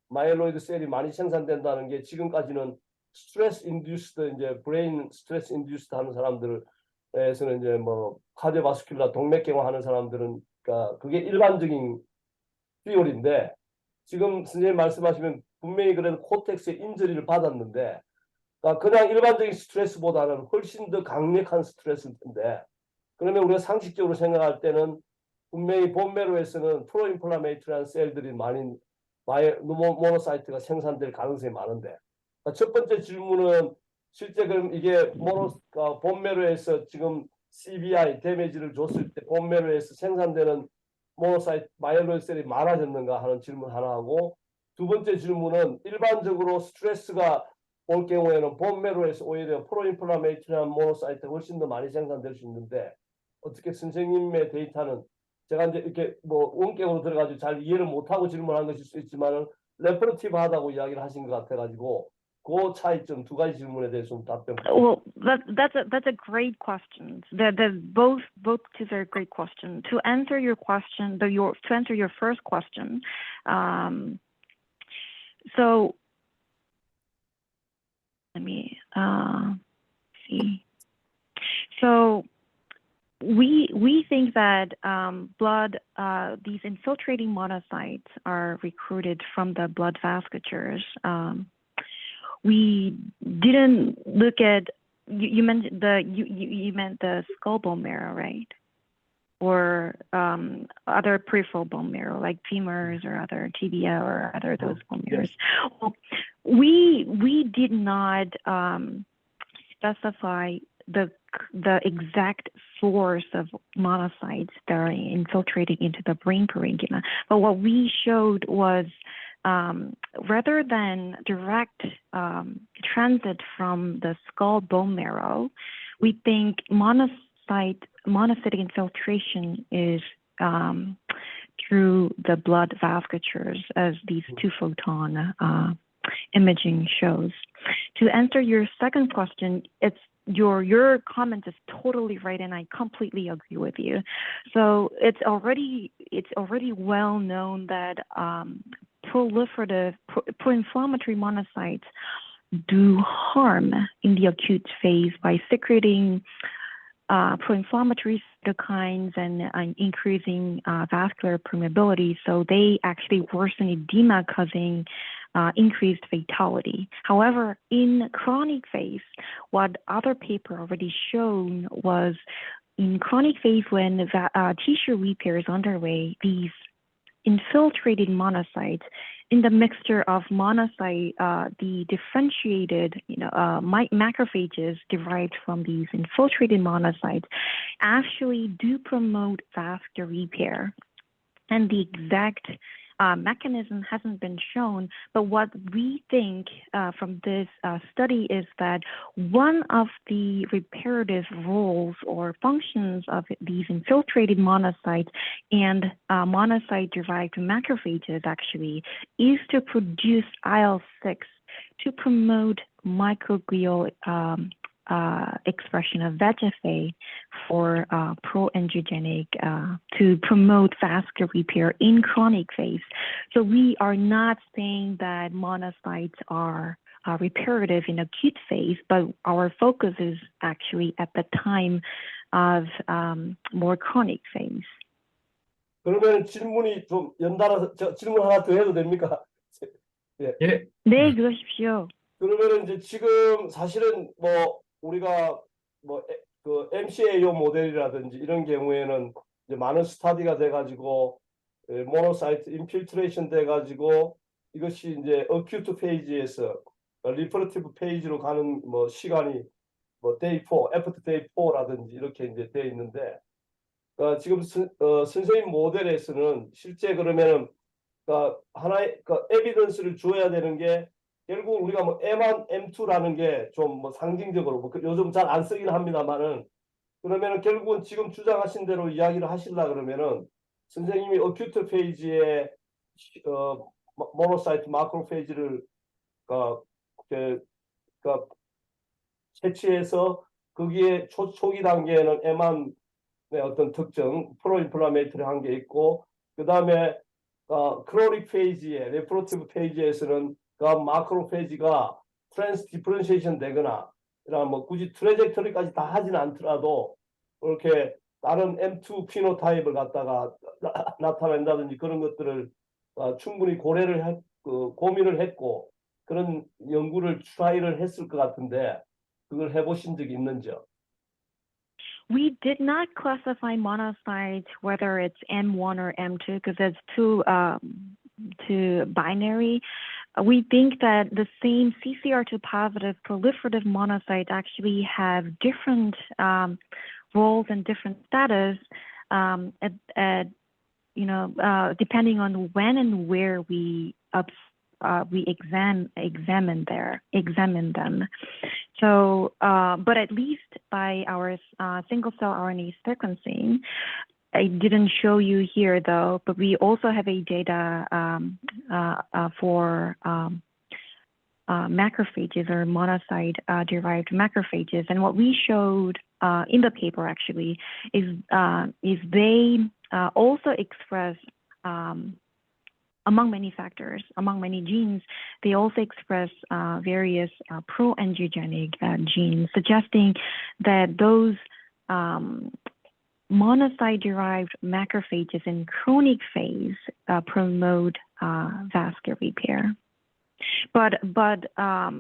마이엘로이드 셀이 많이 생산된다는 게 지금까지는 스트레스 인듀스드 이제 브레인 스트레스 인듀스드 하는 사람들에서는 이제 뭐 카디오바스큘라 동맥경화 하는 사람들은 그러니까 그게 일반적인 비율인데 지금 선생님 말씀하시면 분명히 그런 코텍스의 인저리를 받았는데 그러니까 그냥 일반적인 스트레스보다는 훨씬 더 강력한 스트레스인데 그러면 우리가 상식적으로 생각할 때는 분명히 본메로에서는 프로인플라메이터리한 셀들이 많이 모노사이트가 생산될 가능성이 많은데 그러니까 첫 번째 질문은 실제 그럼 이게 본메로에서 지금 CBI 데미지를 줬을 때 본메로에서 생산되는 모노사이트 마이엘로이드 셀이 많아졌는가 하는 질문 하나 하고 두 번째 질문은 일반적으로 스트레스가 올 경우에는 본메로에서 오히려 프로인플라메이터리한 모노사이트가 훨씬 더 많이 생산될 수 있는데 어떻게 선생님의 데이터는 제가 이제 이렇게 뭐 원격으로 들어가지고 잘 이해를 못하고 질문한 것일 수 있지만은 레퍼러티브하다고 이야기를 하신 것 같아가지고 그 차이점 두 가지 질문에 대해서 좀 답변. Well, that's a great question. Both two are great questions. To answer your question, to answer your first question, so let me see. So we think that these infiltrating monocytes are recruited from the blood vasculatures. We didn't look at you mentioned you meant the skull bone marrow, right? Or other peripheral bone marrow like femurs or other tibia or other those bone marrows. Yes. Well, we did not specify the exact source of monocytes that are infiltrating into the brain parenchyma, but what we showed was rather than direct transit from the skull bone marrow, we think monocytic infiltration is through the blood vasculatures, as these two-photon imaging shows. To answer your second question, it's your comment is totally right, and I completely agree with you. So it's already well known that proliferative pro-inflammatory monocytes do harm in the acute phase by secreting pro-inflammatory cytokines and increasing vascular permeability. So they actually worsen edema, causing increased fatality. However, in chronic phase, what other paper already shown was in chronic phase when tissue repair is underway, these infiltrated monocytes in the mixture of monocyte, the differentiated macrophages derived from these infiltrated monocytes actually do promote vascular repair. And the exact mechanism hasn't been shown, but what we think from this study is that one of the reparative roles or functions of these infiltrated monocytes and monocyte-derived macrophages actually is to produce IL-6 to promote microglial expression of VEGF-A for pro-angiogenic to promote vascular repair in chronic phase. So we are not saying that monocytes are reparative in acute phase, but our focus is actually at the time of more chronic phase. 그러면 질문이 좀 연달아서 질문 하나 더 해도 됩니까? 예. 네, 그러십시오. 그러면 이제 지금 사실은 뭐 우리가 뭐 그 MCAO 모델이라든지 이런 경우에는 이제 많은 스터디가 돼가지고 모노사이트 인필트레이션 돼가지고 이것이 이제 어큐트 페이지에서 리퍼러티브 페이지로 가는 뭐 시간이 뭐 데이 4, 애프터 데이 4라든지 이렇게 이제 돼 있는데 지금 선생님 모델에서는 실제 그러면은 하나의 에비던스를 줘야 되는 게 결국 우리가 뭐 M1, M2라는 게 좀 뭐 상징적으로 뭐 요즘 잘 안 쓰긴 합니다만은 그러면은 결국은 지금 주장하신 대로 이야기를 하시려 그러면은 선생님이 어큐트 페이지에 모노사이트 마크로페이지를 채취해서 거기에 초기 단계에는 M1의 어떤 특정 프로인플라메이터리 한 게 있고 그 다음에 크로닉 페이지에 레프로티브 페이지에서는 그 마크로페이지가 트랜스 디퍼런시에이션 되거나 뭐 굳이 트레젝터리까지 다 하지는 않더라도 이렇게 다른 M2 피노타입을 갖다가 나타낸다든지 그런 것들을 충분히 고민을 했고 그런 연구를 트라이를 했을 것 같은데 그걸 해보신 적이 있는지요? We did not classify monocytes whether it's M1 or M2 because it's too binary. We think that the same CCR2 positive proliferative monocytes actually have different roles and different status depending on when and where we examine them. So, but at least by our single cell RNA sequencing, I didn't show you here though, but we also have a data for macrophages or monocyte derived macrophages, and what we showed in the paper actually is they also express among many factors, among many genes, they also express various pro-angiogenic genes, suggesting that those monocyte-derived macrophages in chronic phase promote vascular repair. But I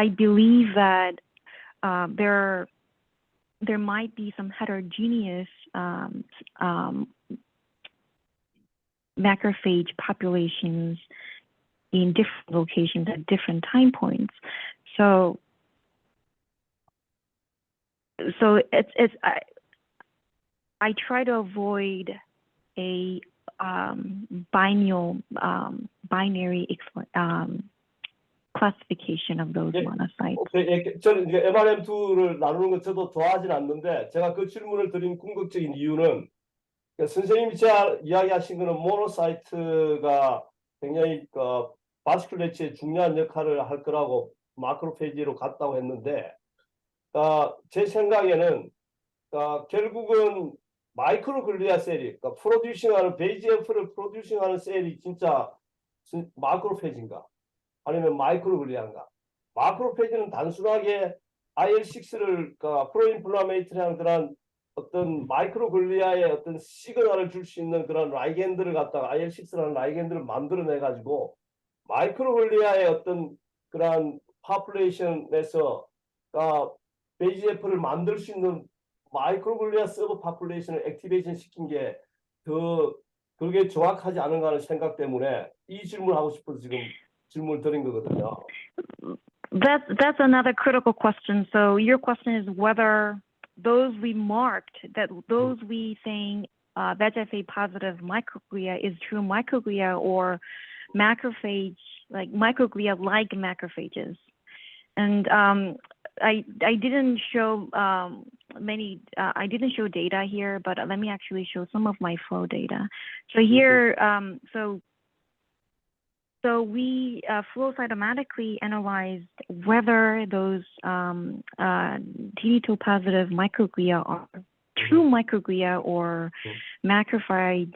believe that there might be some heterogeneous macrophage populations in different locations at different time points. So it's I try to avoid a binary classification of those monocytes. 저는 이제 MRM2를 나누는 것 저도 좋아하진 않는데 제가 그 질문을 드린 궁극적인 이유는 선생님이 제가 이야기하신 거는 모노사이트가 굉장히 바스큘레치에 중요한 역할을 할 거라고 마크로페이지로 갔다고 했는데 제 생각에는 결국은 마이크로글리아 셀이 프로듀싱하는 VEGF를 프로듀싱하는 셀이 진짜 마크로페이지인가 아니면 마이크로글리아인가? 마크로페이지는 단순하게 IL6를 프로인플라메이터리한 그런 어떤 마이크로글리아의 어떤 시그널을 줄 수 있는 그런 라이겐드를 갖다가 IL6라는 라이겐드를 만들어내 가지고 마이크로글리아의 어떤 그런 파퓰레이션에서 VEGF를 만들 수 있는 마이크로글리아 서브 파퓰레이션을 액티베이션 시킨 게 더 그게 정확하지 않은가 하는 생각 때문에 이 질문을 하고 싶어서 지금 질문을 드린 거거든요. That's another critical question. So your question is whether those we marked, that those we saying VEGF-A positive microglia is true microglia or macrophage, like microglia like macrophages. And I didn't show I didn't show data here, but let me actually show some of my flow data. So here, so we flow cytomatically analyzed whether those TD2 positive microglia are true microglia or macrophage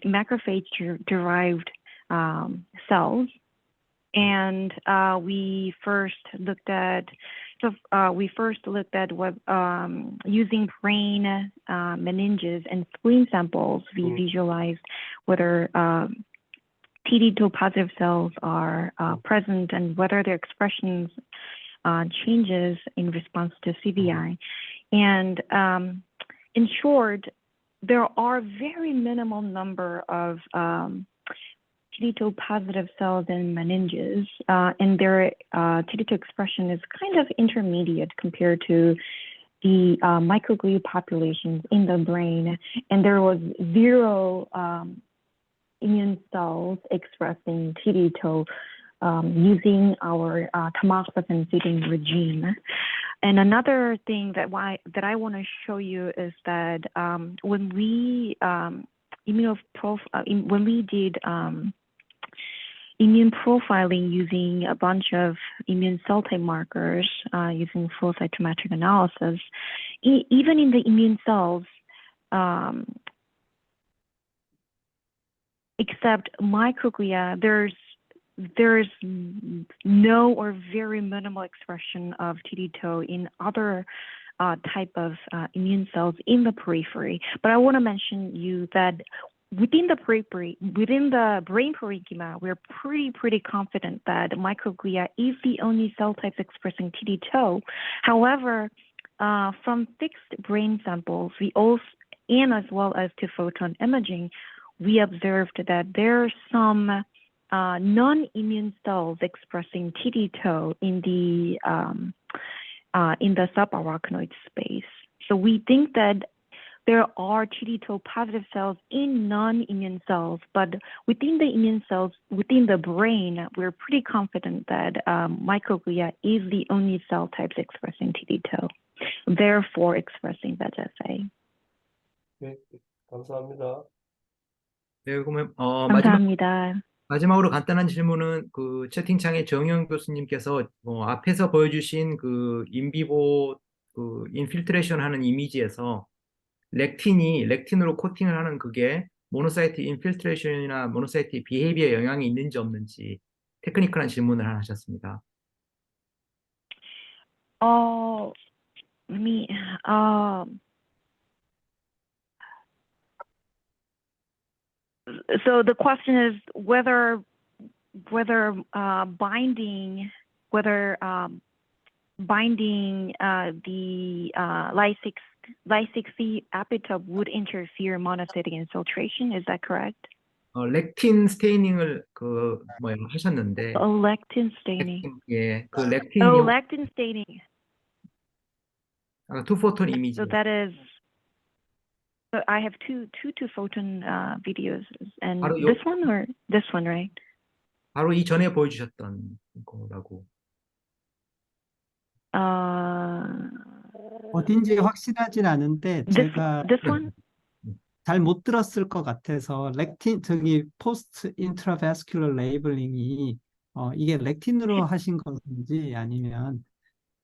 derived cells. And we first looked at using brain meninges and spleen samples. We visualized whether TD2 positive cells are present and whether their expressions changes in response to CVI. And in short, there are very minimal number of TD2 positive cells in meninges, and their TD2 expression is kind of intermediate compared to the microglia populations in the brain, and there was zero immune cells expressing TD2 using our tamoxifen feeding regime. And another thing that I want to show you is that when we when we did immune profiling using a bunch of immune cell type markers using flow cytometric analysis, even in the immune cells, except microglia, there's no or very minimal expression of TD2 in other type of immune cells in the periphery. But I want to mention you that within the periphery, within the brain parenchyma, we're pretty confident that microglia is the only cell types expressing TD2. However, from fixed brain samples, we also, and as well as to photon imaging, we observed that there are some non-immune cells expressing TD2 in the subarachnoid space. So we think that there are TD2 positive cells in non-immune cells, but within the immune cells, within the brain, we're pretty confident that microglia is the only cell types expressing TD2, therefore expressing VEGF-A. 네, 감사합니다. 네, 그러면 감사합니다. 마지막으로 간단한 질문은 그 채팅창에 정영 교수님께서 앞에서 보여주신 그 인비보 그 인필트레이션 하는 이미지에서 렉틴으로 코팅을 하는 그게 모노사이트 인필트레이션이나 모노사이트 비헤이비어에 영향이 있는지 없는지 테크니컬한 질문을 하나 하셨습니다. So the question is whether binding the Ly6C epitope would interfere monocytic infiltration. Is that correct? 렉틴 스테이닝을 하셨는데. Lectin staining. 예, 그 렉틴. lectin staining. 투포톤 이미지. So that is. So I have two photon videos, and this one or this one, right? 바로 이전에 보여주셨던 거라고. 어딘지 확실하진 않은데 제가 this one? 잘 못 들었을 것 같아서 렉틴 저기 포스트 인트라베스큘러 레이블링이 이게 렉틴으로 하신 건지 아니면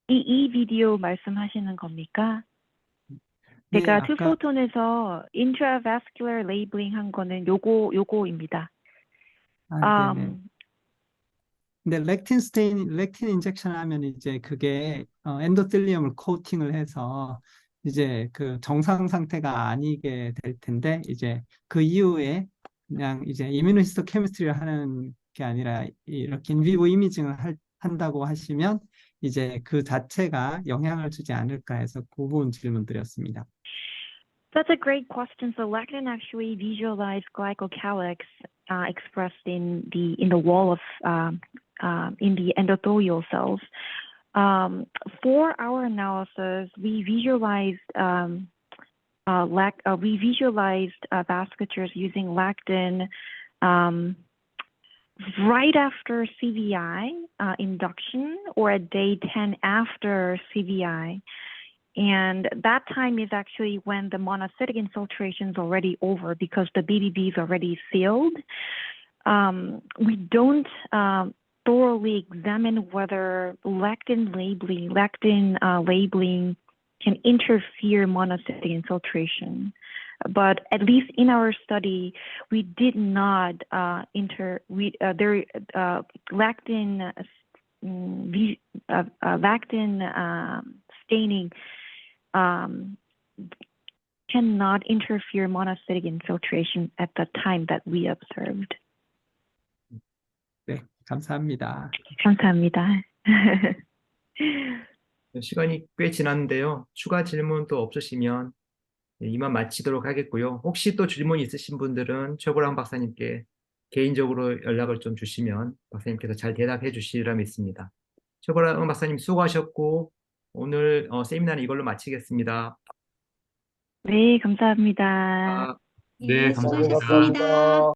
이 비디오 말씀하시는 겁니까? 제가 네, 투포톤에서 intravascular labeling 한 거는 요거입니다. 네네. 근데 렉틴 인젝션 하면 이제 그게 엔도텔리움을 코팅을 해서 이제 그 정상 상태가 아니게 될 텐데 이제 그 이후에 그냥 이제 이뮤노히스토케미스트리를 하는 게 아니라 이렇게 인비보 이미징을 한다고 하시면 이제 그 자체가 영향을 주지 않을까 해서 그 부분 질문 드렸습니다. That's a great question. So lectin actually visualized glycocalyx expressed in the wall of in the endothelial cells. For our analysis, we visualized vasculatures using lectin right after CVI induction or at day 10 after CVI. And that time is actually when the monocytic infiltration is already over because the BBB is already sealed. We don't thoroughly examine whether lectin labeling can interfere monocytic infiltration. But at least in our study, we did not lectin staining cannot interfere monocytic infiltration at the time that we observed. 네, 감사합니다. 감사합니다. 시간이 꽤 지났는데요. 추가 질문 또 없으시면 이만 마치도록 하겠고요. 혹시 또 질문 있으신 분들은 최보람 박사님께 개인적으로 연락을 좀 주시면 박사님께서 잘 대답해 주시리라 믿습니다. 최보람 박사님 수고하셨고 오늘 세미나는 이걸로 마치겠습니다. 네, 감사합니다. 네, 감사합니다. 수고하셨습니다.